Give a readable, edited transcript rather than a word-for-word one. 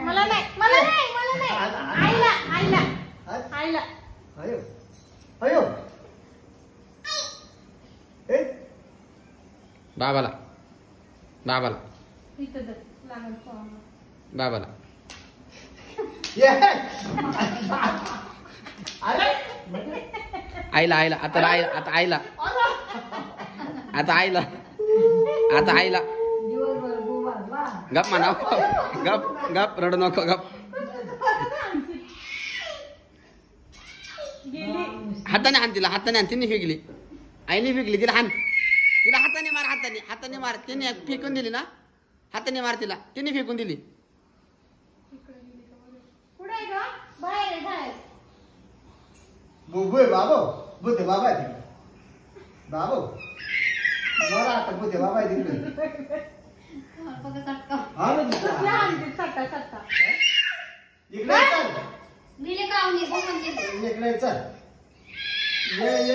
मला नाही मला नाही मला नाही आईला आईला आईला अयो अयो ए बाबाला बाबाला इथं लागल बाबाला ये अरे आईला आईला आता आईला आता आईला आता आईला आता आईला गप म्हणा गप गप रडू नको गप हाताने हाण तिला हाताने हाण तिने फेकली आईने फेकली तिला हाण तिला हाताने मार हाताने हाताने मार तिने फेकून दिली ना हाताने मार तिला तिने फेकून दिली कुठे ग बाहेर बाहेर बुबुय बाबो बुते बाबा आहे बाबो मला आता बुते बाबा आहे तिकडे हा ना सट्टा सट्टा इकडे चल दिले का म्हणजे इकडे चल ये ये